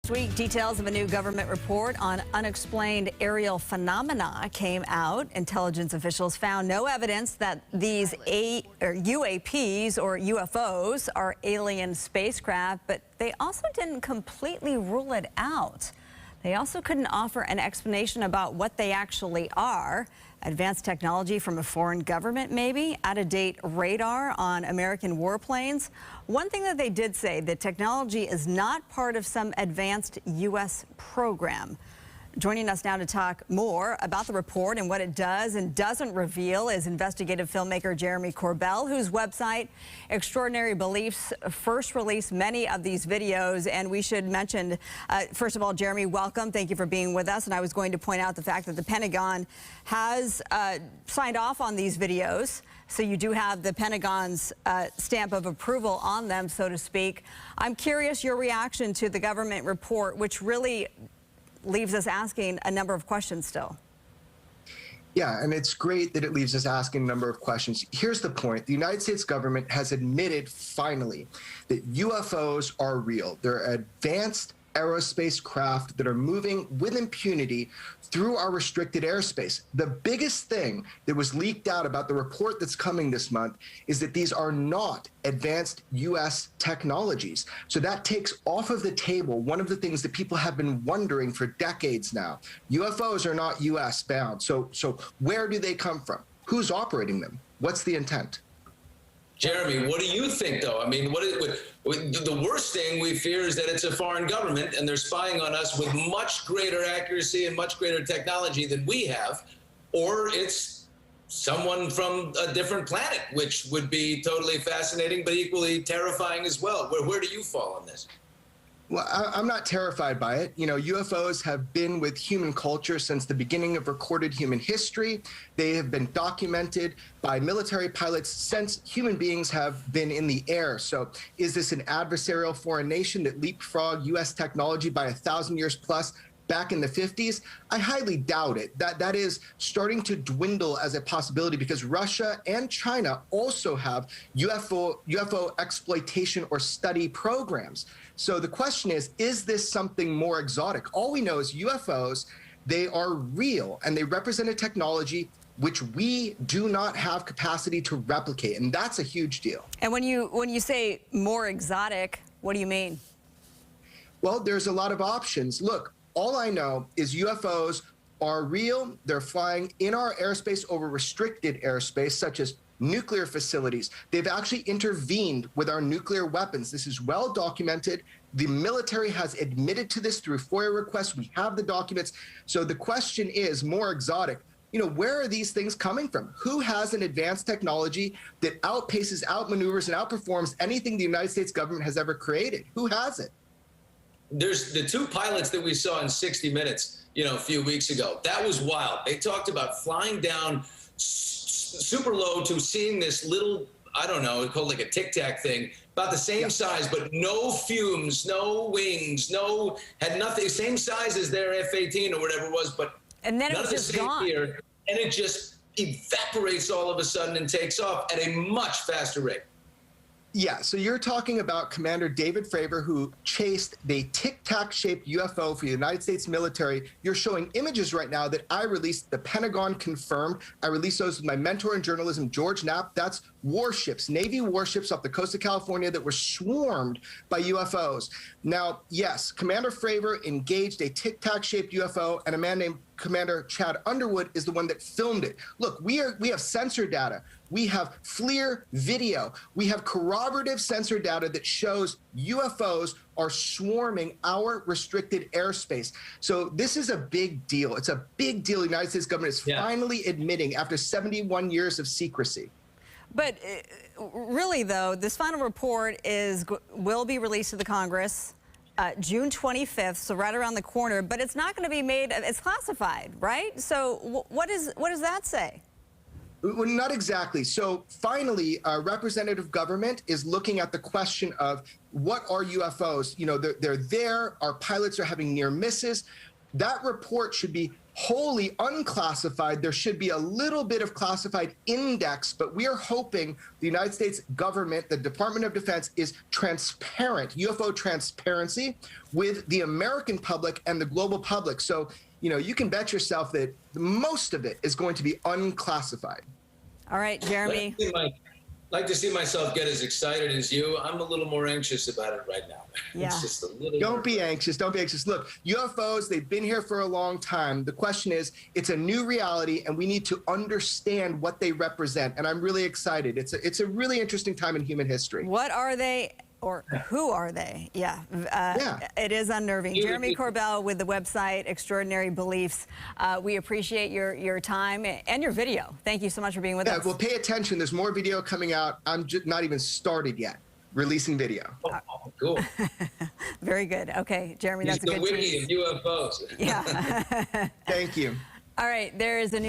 Last week, details of a new government report on unexplained aerial phenomena came out. Intelligence officials found no evidence that these UAPs or UFOs are alien spacecraft, but they also didn't completely rule it out. They also couldn't offer an explanation about what they actually are. Advanced technology from a foreign government, maybe? Out-of-date radar on American warplanes? One thing that they did say, the technology is not part of some advanced U.S. program. Joining us now to talk more about the report and what it does and doesn't reveal is investigative filmmaker Jeremy Corbell, whose website, Extraordinary Beliefs, first released many of these videos. And we should mention, first of all, Jeremy, welcome. Thank you for being with us. And I was going to point out the fact that the Pentagon has signed off on these videos. So you do have the Pentagon's stamp of approval on them, so to speak. I'm curious your reaction to the government report, which really leaves us asking a number of questions still. Yeah, and it's great that it leaves us asking a number of questions. Here's the point. The United States government has admitted finally that UFOs are real. They're advanced aerospace craft that are moving with impunity through our restricted airspace. The biggest thing that was leaked out about the report that's coming this month is that these are not advanced U.S. technologies. So that takes off of the table one of the things that people have been wondering for decades now. UFOs are not U.S. bound. So where do they come from? Who's operating them? What's the intent? Jeremy, what do you think, though? I mean, the worst thing we fear is that it's a foreign government and they're spying on us with much greater accuracy and much greater technology than we have, or it's someone from a different planet, which would be totally fascinating but equally terrifying as well. Where do you fall on this? Well, I'm not terrified by it. You know, UFOs have been with human culture since the beginning of recorded human history. They have been documented by military pilots since human beings have been in the air. So is this an adversarial foreign nation that leapfrogged U.S. technology by 1,000 years plus back in the 50s? I highly doubt it. That is starting to dwindle as a possibility because Russia and China also have UFO exploitation or study programs. So the question is this something more exotic? All we know is UFOs, they are real and they represent a technology which we do not have capacity to replicate, and that's a huge deal. And when you say more exotic, what do you mean? Well, there's a lot of options. Look, all I know is UFOs are real. They're flying in our airspace over restricted airspace, such as nuclear facilities. They've actually intervened with our nuclear weapons. This is well documented. The military has admitted to this through FOIA requests. We have the documents. So the question is more exotic. You know, where are these things coming from? Who has an advanced technology that outpaces, outmaneuvers, and outperforms anything the United States government has ever created? Who has it? There's the two pilots that we saw in 60 Minutes, you know, a few weeks ago. That was wild. They talked about flying down super low to seeing this little, I don't know, it's called like a Tic Tac thing, about the same size, but no fumes, no wings, had nothing, same size as their F-18 or whatever it was, but and then it was just gone. Gear, and it just evaporates all of a sudden and takes off at a much faster rate. Yeah, so you're talking about Commander David Fravor, who chased the tic-tac-shaped UFO for the United States military. You're showing images right now that I released, the Pentagon confirmed. I released those with my mentor in journalism, George Knapp. That's warships, Navy warships off the coast of California that were swarmed by UFOs. Now, yes, Commander Fravor engaged a tic-tac-shaped UFO, and a man named Commander Chad Underwood is the one that filmed it. Look, we have sensor data. We have FLIR video. We have corroborative sensor data that shows UFOs are swarming our restricted airspace. So this is a big deal. It's a big deal. The United States government is finally admitting after 71 years of secrecy. But really, though, this final report will be released to the Congress June 25th, so right around the corner. But it's not going to be made. It's classified, right? So what does that say? Well, not exactly. So finally, representative government is looking at the question of what are UFOs? You know, they're there. Our pilots are having near misses. That report should be wholly unclassified. There should be a little bit of classified index, but we are hoping the United States government, the Department of Defense, is transparent, UFO transparency with the American public and the global public. So, you know, you can bet yourself that most of it is going to be unclassified. All right, Jeremy. Like to see myself get as excited as you. I'm a little more anxious about it right now. Yeah. It's just a little. Don't be anxious. Don't be anxious. Look, UFOs, they've been here for a long time. The question is, it's a new reality, and we need to understand what they represent. And I'm really excited. It's a really interesting time in human history. What are they? Or who are they? Yeah, It is unnerving. Jeremy Corbell with the website Extraordinary Beliefs. We appreciate your time and your video. Thank you so much for being with us. Well, pay attention. There's more video coming out. I'm just not even started yet releasing video. Oh, cool. Very good. Okay, Jeremy, that's a good He's the wiki of UFOs. Yeah. Thank you. All right, there is a new